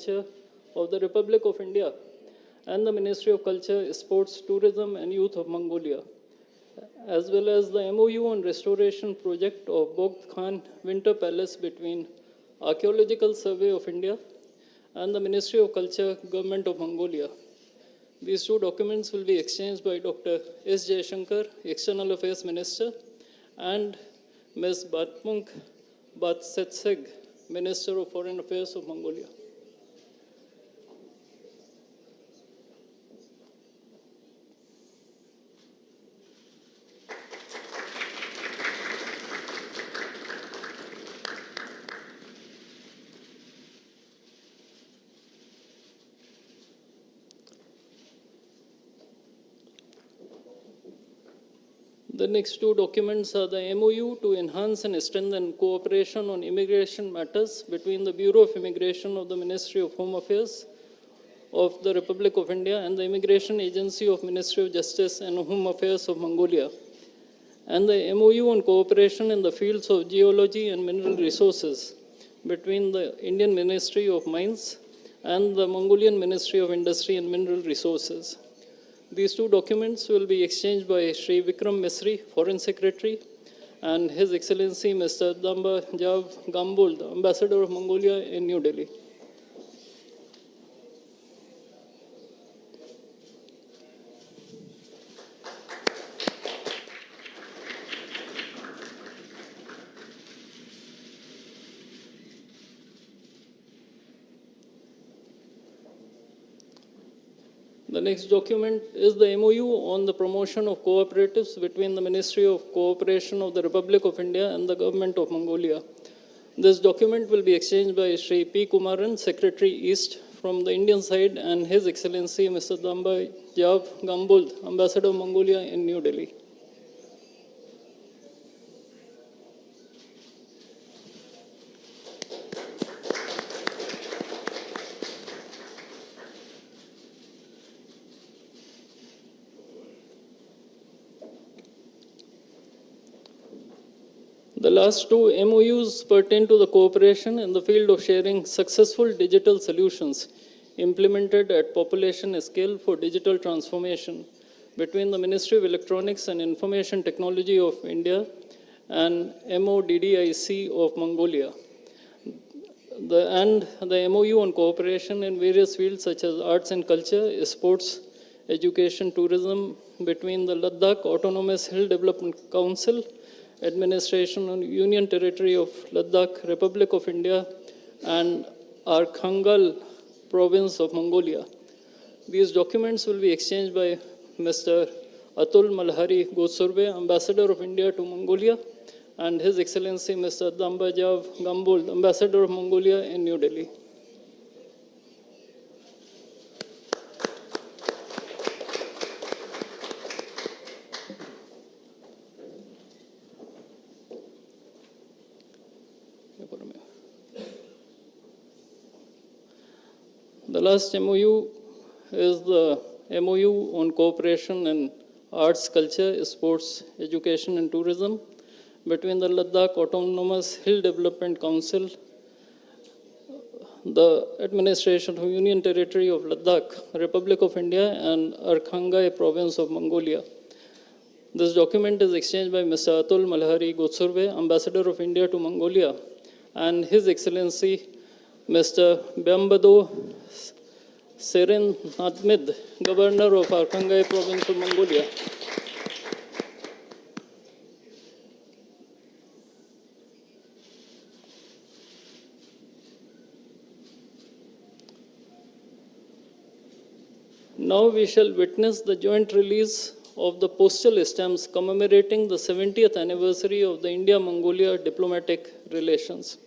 Culture of the Republic of India and the Ministry of Culture, Sports, Tourism and Youth of Mongolia, as well as the MOU on restoration project of Bogd Khan Winter Palace between Archaeological Survey of India and the Ministry of Culture, Government of Mongolia. These two documents will be exchanged by Dr. S. Jaishankar, External Affairs Minister, and Ms. Batmunk Batsetseg, Minister of Foreign Affairs of Mongolia. The next two documents are the MOU to enhance and strengthen cooperation on immigration matters between the Bureau of Immigration of the Ministry of Home Affairs of the Republic of India and the Immigration Agency of Ministry of Justice and Home Affairs of Mongolia, and the MOU on cooperation in the fields of geology and mineral resources between the Indian Ministry of Mines and the Mongolian Ministry of Industry and Mineral Resources. These two documents will be exchanged by Sri Vikram Misri, Foreign Secretary, and His Excellency Mr. Damba Jav Gambuld, Ambassador of Mongolia in New Delhi. The next document is the MOU on the promotion of cooperatives between the Ministry of Cooperation of the Republic of India and the Government of Mongolia. This document will be exchanged by Sri P. Kumaran, Secretary East from the Indian side, and His Excellency Mr. Damba Jav Gambuld, Ambassador of Mongolia in New Delhi. The last two MOUs pertain to the cooperation in the field of sharing successful digital solutions implemented at population scale for digital transformation between the Ministry of Electronics and Information Technology of India and MODDIC of Mongolia. The MOU on cooperation in various fields such as arts and culture, sports, education, tourism between the Ladakh Autonomous Hill Development Council Administration on Union Territory of Ladakh, Republic of India, and Arkhangal Province of Mongolia. These documents will be exchanged by Mr. Atul Malhari Gotsurbe, Ambassador of India to Mongolia, and His Excellency Mr. Dambajav Gambul, Ambassador of Mongolia in New Delhi. The last MOU is the MOU on cooperation in arts, culture, sports, education and tourism between the Ladakh Autonomous Hill Development Council, the Administration of Union Territory of Ladakh, Republic of India, and Arkhangal Province of Mongolia. This document is exchanged by Mr. Atul Malhari Gotsurbe, Ambassador of India to Mongolia, and His Excellency Mr. Byambado Seren Nadmid, Governor of Arkhangal Province of Mongolia. Now we shall witness the joint release of the postal stamps commemorating the 70th anniversary of the India-Mongolia diplomatic relations.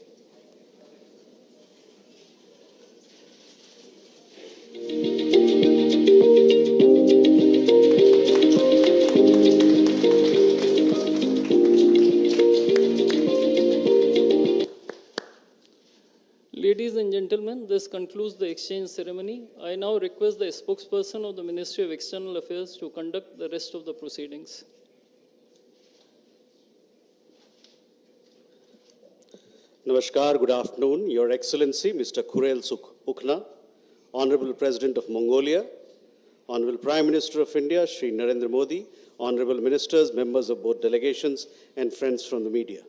Ladies and gentlemen, this concludes the exchange ceremony. I now request the spokesperson of the Ministry of External Affairs to conduct the rest of the proceedings. Namaskar, good afternoon, Your Excellency, Mr. Khurel Sukhna, Honorable President of Mongolia, Honorable Prime Minister of India, Shri Narendra Modi, Honorable Ministers, members of both delegations, and friends from the media.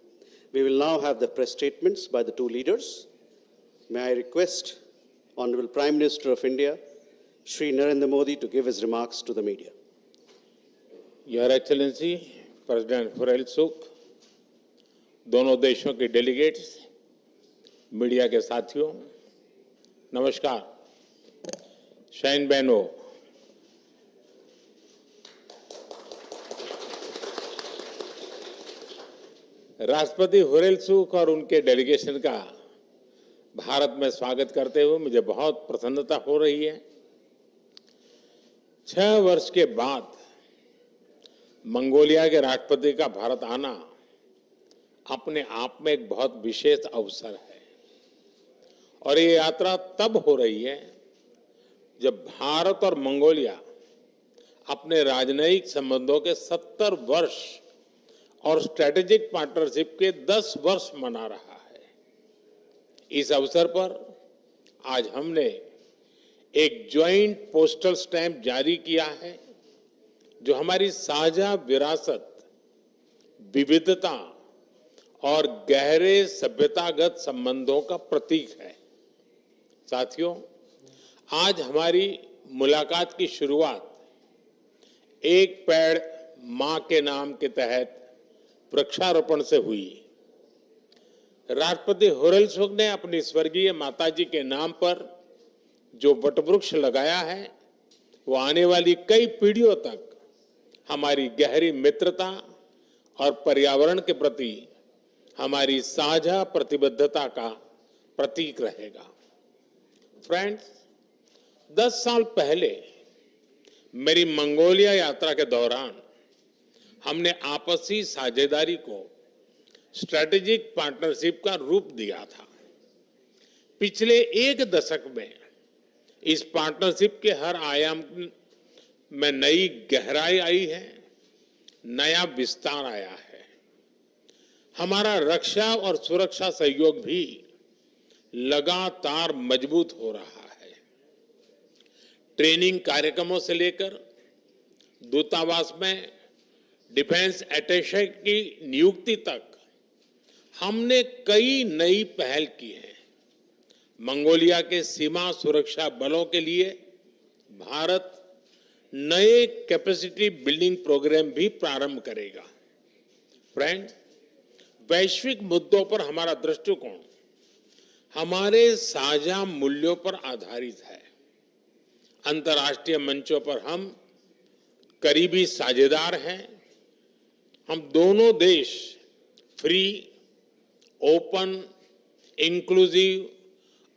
We will now have the press statements by the two leaders. May I request Honorable Prime Minister of India, Shri Narendra Modi, to give his remarks to the media. Your Excellency, President Khurel Sukh, दोनों देशों के delegates, media के साथियों, नमस्कार। शहीन बहनों, राष्ट्रपति खुरेल सुख और उनके डेलीगेशन का भारत में स्वागत करते हुए मुझे बहुत प्रसन्नता हो रही है। 6 वर्ष के बाद मंगोलिया के राष्ट्रपति का भारत आना अपने आप में एक बहुत विशेष अवसर है और ये यात्रा तब हो रही है जब भारत और मंगोलिया अपने राजनयिक संबंधों के 70 वर्ष और स्ट्रेटेजिक पार्टनरशिप के 10 वर्ष मना रहा है। इस अवसर पर आज हमने एक ज्वाइंट पोस्टल स्टैंप जारी किया है जो हमारी साझा विरासत, विविधता और गहरे सभ्यतागत संबंधों का प्रतीक है। साथियों, आज हमारी मुलाकात की शुरुआत एक पेड़ मां के नाम के तहत वृक्षारोपण से हुई। राष्ट्रपति खुरेल सुख ने अपनी स्वर्गीय माताजी के नाम पर जो वटवृक्ष लगाया है वो आने वाली कई पीढ़ियों तक हमारी गहरी मित्रता और पर्यावरण के प्रति हमारी साझा प्रतिबद्धता का प्रतीक रहेगा। फ्रेंड्स, 10 साल पहले मेरी मंगोलिया यात्रा के दौरान हमने आपसी साझेदारी को स्ट्रेटेजिक पार्टनरशिप का रूप दिया था। पिछले 1 दशक में इस पार्टनरशिप के हर आयाम में नई गहराई आई है, नया विस्तार आया है। हमारा रक्षा और सुरक्षा सहयोग भी लगातार मजबूत हो रहा है। ट्रेनिंग कार्यक्रमों से लेकर दूतावास में डिफेंस अटैचे की नियुक्ति तक हमने कई नई पहल की है। मंगोलिया के सीमा सुरक्षा बलों के लिए भारत नए कैपेसिटी बिल्डिंग प्रोग्राम भी प्रारंभ करेगा। फ्रेंड्स, वैश्विक मुद्दों पर हमारा दृष्टिकोण हमारे साझा मूल्यों पर आधारित है। अंतर्राष्ट्रीय मंचों पर हम करीबी साझेदार हैं। हम दोनों देश फ्री, ओपन, इंक्लूसिव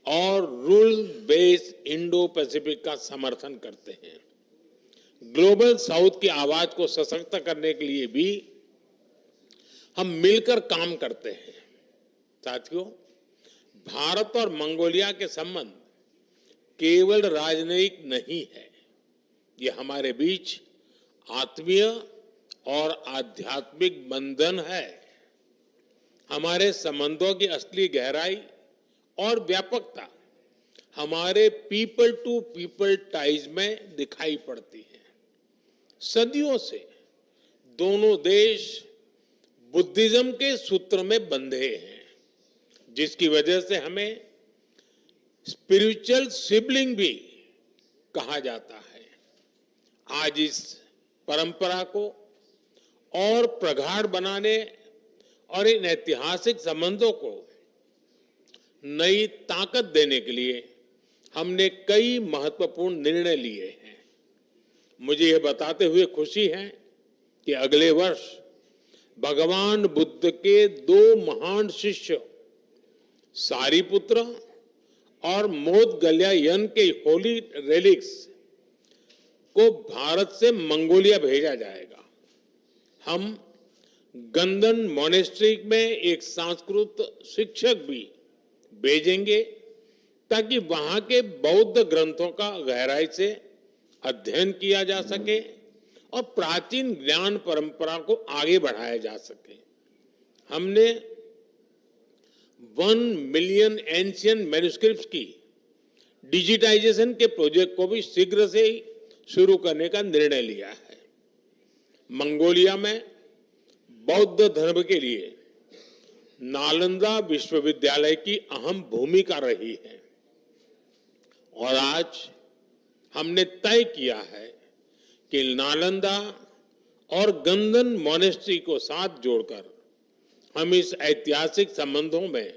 और रूल बेस्ड इंडो पैसिफिक का समर्थन करते हैं। ग्लोबल साउथ की आवाज को सशक्त करने के लिए भी हम मिलकर काम करते हैं। साथियों, भारत और मंगोलिया के संबंध केवल राजनयिक नहीं है, ये हमारे बीच आत्मीय और आध्यात्मिक बंधन है। हमारे संबंधों की असली गहराई और व्यापकता हमारे पीपल टू पीपल टाइज में दिखाई पड़ती है। सदियों से दोनों देश बुद्धिज्म के सूत्र में बंधे हैं, जिसकी वजह से हमें स्पिरिचुअल सिबलिंग भी कहा जाता है। आज इस परंपरा को और प्रगाढ़ बनाने और इन ऐतिहासिक संबंधों को नई ताकत देने के लिए हमने कई महत्वपूर्ण निर्णय लिए हैं। मुझे यह बताते हुए खुशी है कि अगले वर्ष भगवान बुद्ध के 2 महान शिष्य सारिपुत्र और मोदगल्यायन के होली रेलिक्स को भारत से मंगोलिया भेजा जाएगा। हम गंदन मोनेस्ट्री में एक संस्कृत शिक्षक भी भेजेंगे ताकि वहां के बौद्ध ग्रंथों का गहराई से अध्ययन किया जा सके और प्राचीन ज्ञान परंपरा को आगे बढ़ाया जा सके। हमने 1 मिलियन एंशियंट मैन्युस्क्रिप्ट्स की डिजिटाइजेशन के प्रोजेक्ट को भी शीघ्र से ही शुरू करने का निर्णय लिया है। मंगोलिया में बौद्ध धर्म के लिए नालंदा विश्वविद्यालय की अहम भूमिका रही है और आज हमने तय किया है कि नालंदा और गंदन मॉनेस्ट्री को साथ जोड़कर हम इस ऐतिहासिक संबंधों में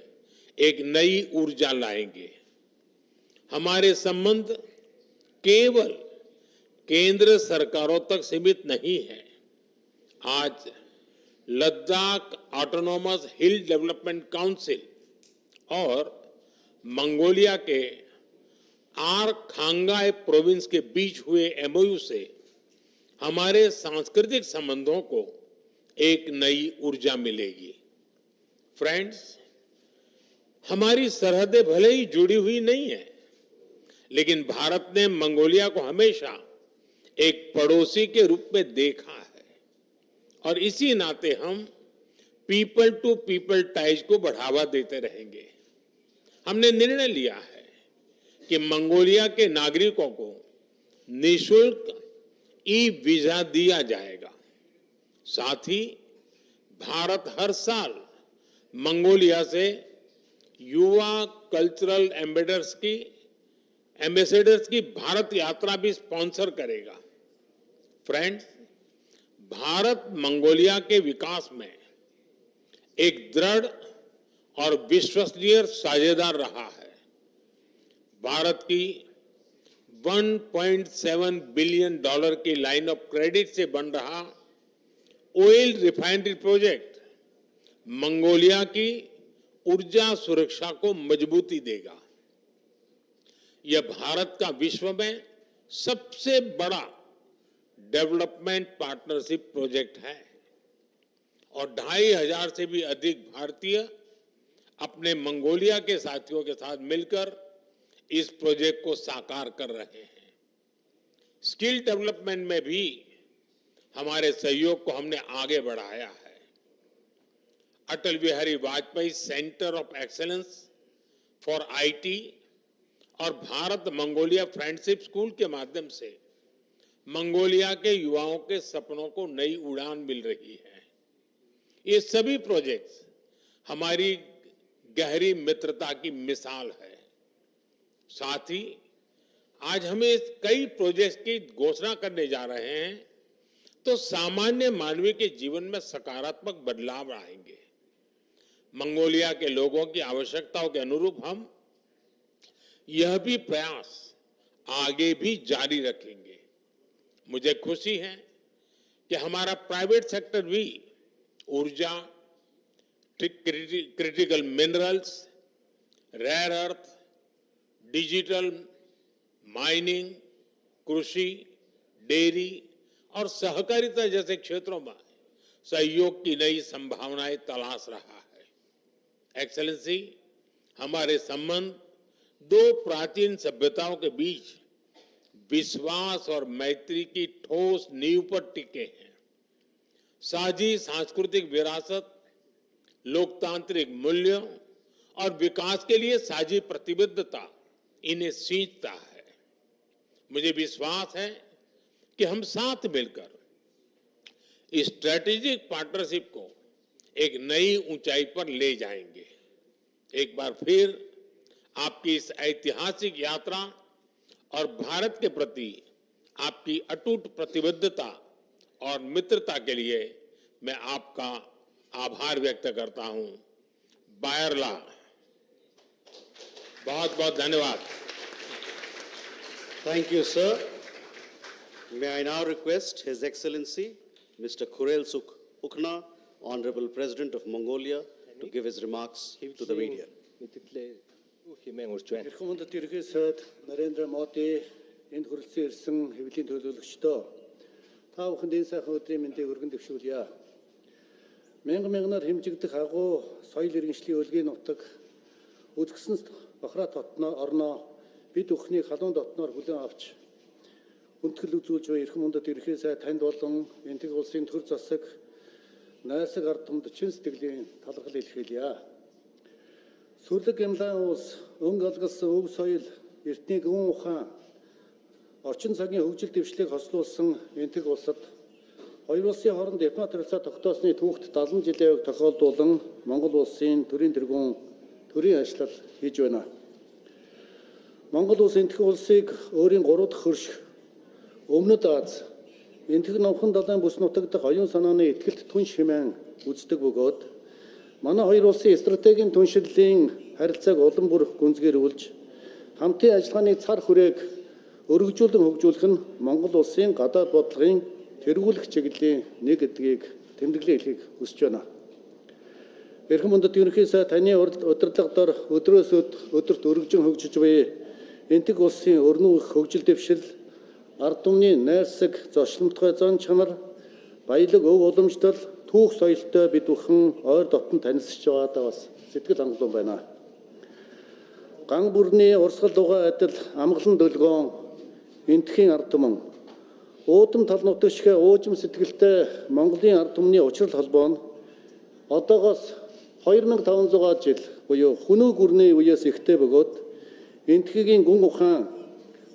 एक नई ऊर्जा लाएंगे। हमारे संबंध केवल केंद्र सरकारों तक सीमित नहीं है। आज लद्दाख ऑटोनॉमस हिल डेवलपमेंट काउंसिल और मंगोलिया के आरखांगाई प्रोविंस के बीच हुए एमओयू से हमारे सांस्कृतिक संबंधों को एक नई ऊर्जा मिलेगी। फ्रेंड्स, हमारी सरहदें भले ही जुड़ी हुई नहीं है, लेकिन भारत ने मंगोलिया को हमेशा एक पड़ोसी के रूप में देखा है और इसी नाते हम पीपल टू पीपल टाइज को बढ़ावा देते रहेंगे। हमने निर्णय लिया है कि मंगोलिया के नागरिकों को निःशुल्क ई वीजा दिया जाएगा। साथ ही भारत हर साल मंगोलिया से युवा कल्चरल एम्बेसडर्स की भारत यात्रा भी स्पॉन्सर करेगा। फ्रेंड्स, भारत मंगोलिया के विकास में एक दृढ़ और विश्वसनीय साझेदार रहा है। भारत की 1.7 बिलियन डॉलर की लाइन ऑफ क्रेडिट से बन रहा ऑयल रिफाइनरी प्रोजेक्ट मंगोलिया की ऊर्जा सुरक्षा को मजबूती देगा। यह भारत का विश्व में सबसे बड़ा डेवलपमेंट पार्टनरशिप प्रोजेक्ट है और 2500 से भी अधिक भारतीय अपने मंगोलिया के साथियों के साथ मिलकर इस प्रोजेक्ट को साकार कर रहे हैं। स्किल डेवलपमेंट में भी हमारे सहयोग को हमने आगे बढ़ाया है। Atal Bihari Vajpayee centre of excellence for IT और भारत मंगोलिया फ्रेंडशिप स्कूल के माध्यम से मंगोलिया के युवाओं के सपनों को नई उड़ान मिल रही है। ये सभी प्रोजेक्ट्स हमारी गहरी मित्रता की मिसाल है। साथ ही आज हम इस कई प्रोजेक्ट्स की घोषणा करने जा रहे हैं तो सामान्य मानवीय के जीवन में सकारात्मक बदलाव आएंगे। मंगोलिया के लोगों की आवश्यकताओं के अनुरूप हम यह भी प्रयास आगे भी जारी रखेंगे। मुझे खुशी है कि हमारा प्राइवेट सेक्टर भी ऊर्जा, critical minerals, rare earth, digital mining, कृषि, डेयरी और सहकारिता जैसे क्षेत्रों में सहयोग की नई संभावनाएं तलाश रहा है। एक्सेलेंसी, हमारे संबंध दो प्राचीन सभ्यताओं के बीच विश्वास और मैत्री की ठोस नींव पर टिके हैं। साझी सांस्कृतिक विरासत, लोकतांत्रिक मूल्यों और विकास के लिए साझी प्रतिबद्धता इन्हें सींचता है। मुझे विश्वास है कि हम साथ मिलकर इस स्ट्रेटेजिक पार्टनरशिप को एक नई ऊंचाई पर ले जाएंगे। एक बार फिर आपकी इस ऐतिहासिक यात्रा और भारत के प्रति आपकी अटूट प्रतिबद्धता और मित्रता के लिए मैं आपका आभार व्यक्त करता हूं। बायरला, बहुत बहुत धन्यवाद। Thank you, sir. May I now request His Excellency Mr. Kurel Suk Ukna, Honorable President of Mongolia, to give his remarks to the media. Эрхэм хүндэт ерөнхий сайд Нарендра Моди, энд хүрэлцэн ирсэн хэвлэлийн төлөөлөгчдөө та бүхэнд энэ сайхан өдрийн мэндийг өргөн дэвшүүлье. Мянгаар хэмжигдэх агуу соёл иргэншлийн өлгийн нутаг үзэсгэлэн бохроо орноо бид бүхний халуун дотноор хүлээн авч хүндэтгэл үзүүлж буй эрхэм хүндэт ерөнхий сайд танд болон энтэг улсын төр засаг найрсаг ард түмэнд чин сэтгэлийн талархал илэрхийлье. Сүрлэг Гямлан улс өнгө алгалсан өв соёл, эртний гүн ухаан, орчин цагийн хөгжил дэвшлиг хослуулсан энтэг улсад хоёр улсын хооронд дипломат харилцаа тогтоосны түүхт 70 жилийн яваг тохиолдуулан Монгол улсын төрийн тэргүүн төрийн ажиллал хийж байна. Монгол улс энтэг улсыг өөрийн 3 дахь хөрш Өмнөд Аз энтэг номхон далайн бүс нутаг дахь оюун санааны ихтгэлт түнш хэмээн үздэг бөгөөд манай хоёр улсын стратегийн түншлэлийн харилцааг улам бүр гүнзгийрүүлж хамтын ажиллагааны цар хүрээг өргөжүүлэн хөгжүүлэх нь Монгол улсын гадаад бодлогын тэргүүлэх чиглэлийн нэг гэдгийг тэмдэглэн хэлхийг хүсэж байна. Эрхэм хүндэт ерөнхий сайд таны удирдлагаар өдрөөс өдөрт өргөжин хөгжиж буй энтэг улсын өрнөн их хөгжил дэвшил, ард түмний найрсаг зочломтгой зан чанар, баялаг өв уламжлал, түүх соёлтой бид бүхэн ойр дотн танилцж байгаадаа бас сэтгэл хангалуун байна. Ган бүрний урсгал дугаа адил амгалан дөлгөөн энтхийн ард түмэн уудам тал нутагшгэ уужим сэтгэлтэй Монголын ард түмний учрал холбоо нь одоогоос 2500 жил буюу хүнүү гүрний үеэс ихтэй бөгөөд энтхийн гүн ухаан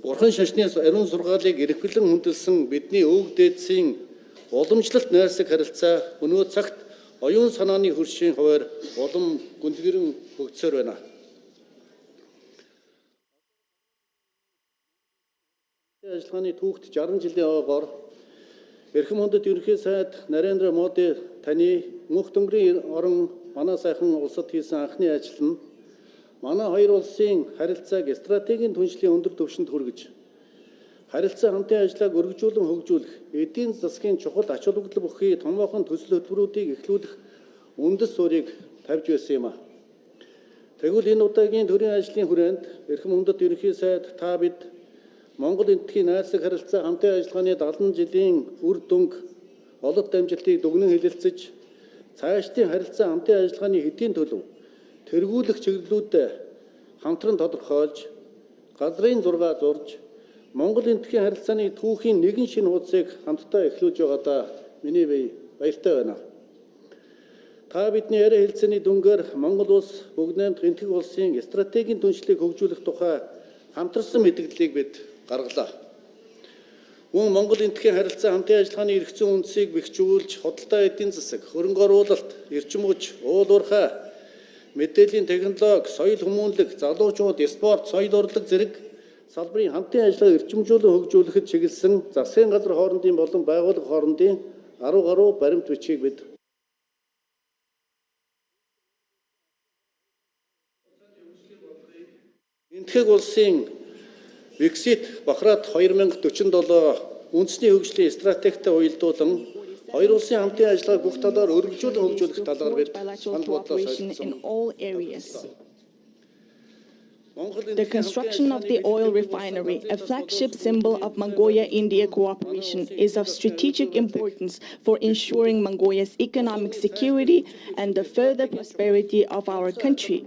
бурхан шашны ариун сургаалыг эрхлэн хүндэлсэн бидний өвөг дээдсийн уламжлалт найрсаг харилцаа өнөө цагт оюун санааны хөршийн хуваар улам гүнзгийрэн хөгжсөөр байна. Ажиллагааны түүхт 60 жилийн яваагаар эрхэм хүндэт ерөнхий сайд Нарендра Моди таны мөнх дөнгөрийн орон манай сайхан улсад хийсэн анхны ажил нь манай хоёр улсын харилцааг стратегийн түншлийн өндөр түвшинд хүргэж харилцаа хамтын ажиллагааг өргөжүүлэн хөгжүүлэх, эдийн засгийн чухал ач холбогдол бүхий томоохон төсөл хөтөлбөрүүдийг эхлүүлэх үндэс суурийг тавьж байсан юм а. Тэгвэл энэ удаагийн төрийн ажлын хүрээнд эрхэм хүндэт ерөнхий сайд та бид Монгол энтхийн найрсаг харилцаа хамтын ажиллагааны 70 жилийн үр дүнг олонт амжилтыг дүгнэн хэлэлцэж цаашдын харилцаа хамтын ажиллагааны хэдийн төлөв тэргүүлэх чиглэлүүдэд хамтран тодорхойлж газрын зураг зурж Монгол энтхийн харилцааны түүхийн нэгэн шинэ хуудсыг хамтдаа эхлүүлж байгаадаа миний бие баяртай байна. Та бидний яриа хэлцээний дүнгээр Монгол улс бүгд найрамдах энтэг улсын стратегийн түншлийг хөгжүүлэх тухай хамтарсан мэдээллийг бид гаргалаа. Мөн Монгол энтхийн харилцаа хамтын ажиллагааны эрх зүйн үндсийг бэхжүүлж, худалдаа эдийн засаг, хөрөнгө оруулалт, эрчим хүч, уул уурхай, мэдээллийн технологи, соёл хүмүүнлэг, залуучууд, спорт, соёл урлаг зэрэг салбарын хамтын ажиллагааг эрчимжүүлэн хөгжүүлэхэд чиглэсэн засгийн газар хоорондын болон байгууллага хоорондын 10 гаруй баримт бичгийг бид энтхэг улсын Виксит Бахрат 2047 үндэсний хөгжлийн стратегтэй уялдуулан хоёр улсын хамтын ажиллагааг бүх талаар өргөжүүлэн хөгжүүлэх талаар бид санал бодлоо солилцсон. The construction of the oil refinery, a flagship symbol of Mongolia-India cooperation, is of strategic importance for ensuring Mongolia's economic security and the further prosperity of our country.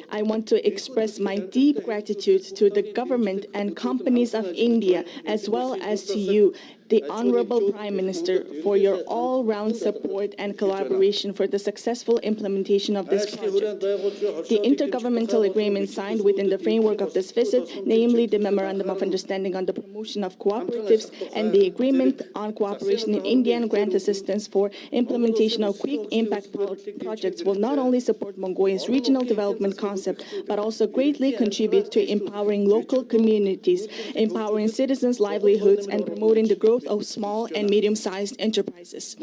I want to express my deep gratitude to the government and companies of India, as well as to you, the Honorable Prime Minister, for your all-round support and collaboration for the successful implementation of this project. The intergovernmental agreement signed within the framework of this visit, namely the Memorandum of Understanding on the Promotion of Cooperatives and the Agreement on Cooperation in India and Grant Assistance for Implementation of Quick Impact Projects, will not only support Mongolia's regional development concept, but also greatly contribute to empowering local communities, empowering citizens' livelihoods, and promoting the growth of small and medium-sized enterprises.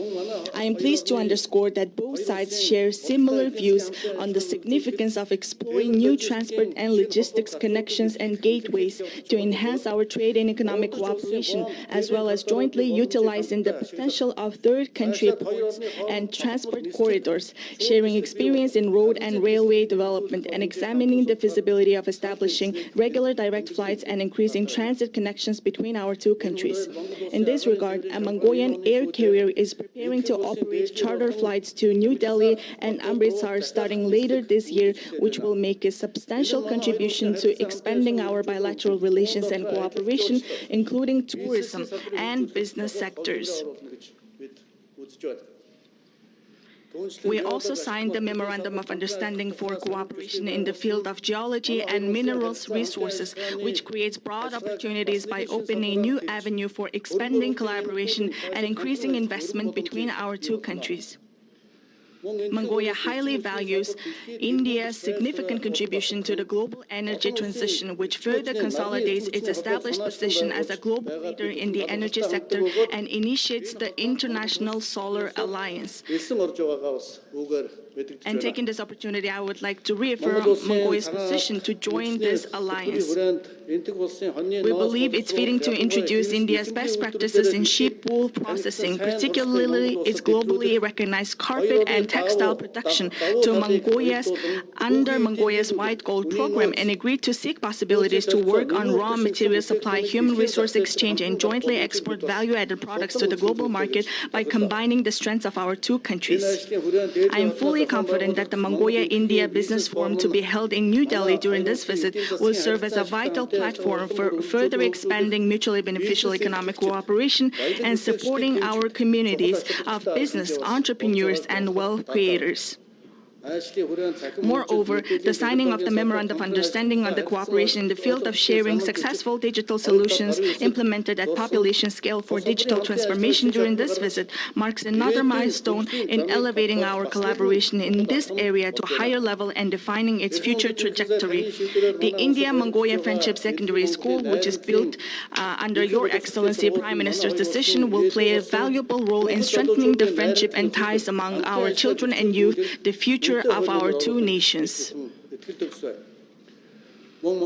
I am pleased to underscore that both sides share similar views on the significance of exploring new transport and logistics connections and gateways to enhance our trade and economic cooperation, as well as jointly utilizing the potential of third country ports and transport corridors, sharing experience in road and railway development, and examining the feasibility of establishing regular direct flights and increasing transit connections between our two countries. In this regard, a Mongolian air carrier is preparing to operate charter flights to New Delhi and Amritsar starting later this year, which will make a substantial contribution to expanding our bilateral relations and cooperation, including tourism and business sectors. We also signed the Memorandum of Understanding for Cooperation in the field of geology and minerals resources, which creates broad opportunities by opening a new avenue for expanding collaboration and increasing investment between our two countries. Mongolia highly values India's significant contribution to the global energy transition, which further consolidates its established position as a global leader in the energy sector and initiates the International Solar Alliance. And taking this opportunity, I would like to reaffirm Mongolia's position to join this alliance. We believe it's fitting to introduce India's best practices in sheep wool processing, particularly its globally recognized carpet and textile production, to under Mongolia's White Gold program, and agreed to seek possibilities to work on raw material supply, human resource exchange, and jointly export value-added products to the global market by combining the strengths of our two countries. I am fully confident that the Mongolia-India Business Forum to be held in New Delhi during this visit will serve as a vital platform for further expanding mutually beneficial economic cooperation and supporting our communities of business, entrepreneurs, and wealth creators. Moreover, the signing of the Memorandum of Understanding on the cooperation in the field of sharing successful digital solutions implemented at population scale for digital transformation during this visit marks another milestone in elevating our collaboration in this area to a higher level and defining its future trajectory. The India-Mongolia Friendship Secondary School, which is built under Your Excellency Prime Minister's decision, will play a valuable role in strengthening the friendship and ties among our children and youth, the future of our two nations.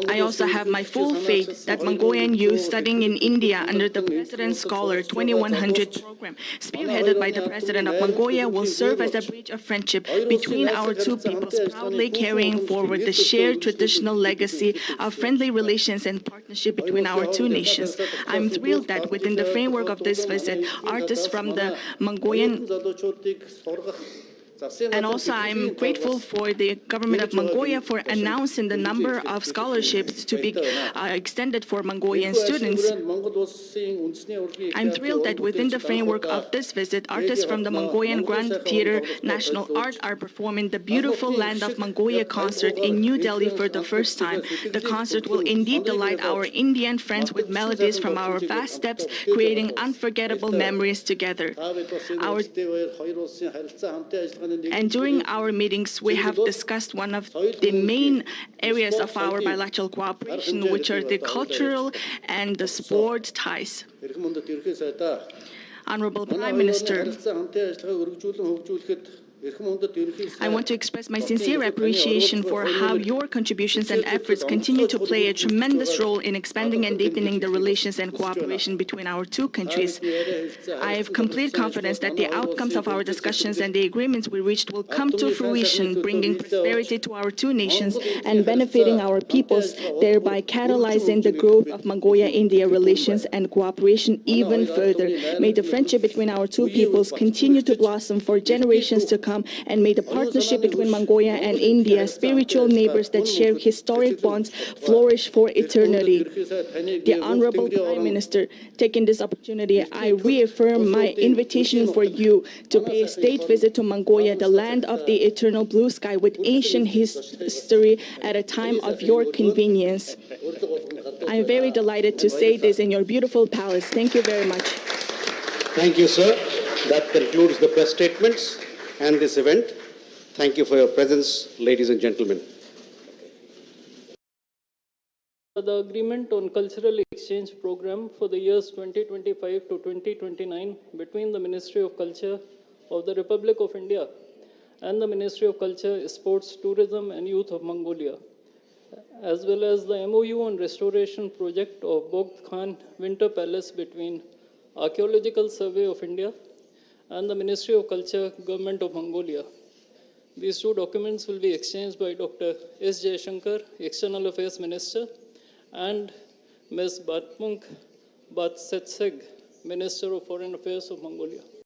I also have my full faith that Mongolian youth studying in India under the President's Scholar 2100 program, spearheaded by the President of Mongolia, will serve as a bridge of friendship between our two peoples, proudly carrying forward the shared traditional legacy of friendly relations and partnership between our two nations. I'm thrilled that within the framework of this visit, artists from the Mongolian and also, I'm grateful for the government of Mongolia for announcing the number of scholarships to be extended for Mongolian students. I'm thrilled that within the framework of this visit, artists from the Mongolian Grand Theatre National Art are performing the Beautiful Land of Mongolia concert in New Delhi for the first time. The concert will indeed delight our Indian friends with melodies from our vast steppes, creating unforgettable memories together. And during our meetings, we have discussed one of the main areas of our bilateral cooperation, which are the cultural and the sport ties. Honorable Prime Minister, I want to express my sincere appreciation for how your contributions and efforts continue to play a tremendous role in expanding and deepening the relations and cooperation between our two countries. I have complete confidence that the outcomes of our discussions and the agreements we reached will come to fruition, bringing prosperity to our two nations and benefiting our peoples, thereby catalyzing the growth of Mongolia-India relations and cooperation even further. May the friendship between our two peoples continue to blossom for generations to come, and may the partnership between Mongolia and India, spiritual neighbors that share historic bonds, flourish for eternity. The Honorable Prime Minister, taking this opportunity, I reaffirm my invitation for you to pay a state visit to Mongolia, the land of the eternal blue sky with ancient history, at a time of your convenience. I'm very delighted to say this in your beautiful palace. Thank you very much. Thank you, sir. That concludes the press statements and this event. Thank you for your presence, ladies and gentlemen. The agreement on cultural exchange program for the years 2025 to 2029 between the Ministry of Culture of the Republic of India and the Ministry of Culture, Sports, Tourism and Youth of Mongolia, as well as the MOU on restoration project of Bogd Khan Winter Palace between Archaeological Survey of India and the Ministry of Culture, Government of Mongolia. These two documents will be exchanged by Dr. S. Jaishankar, External Affairs Minister, and Ms. Batmunk Batsetseg, Minister of Foreign Affairs of Mongolia.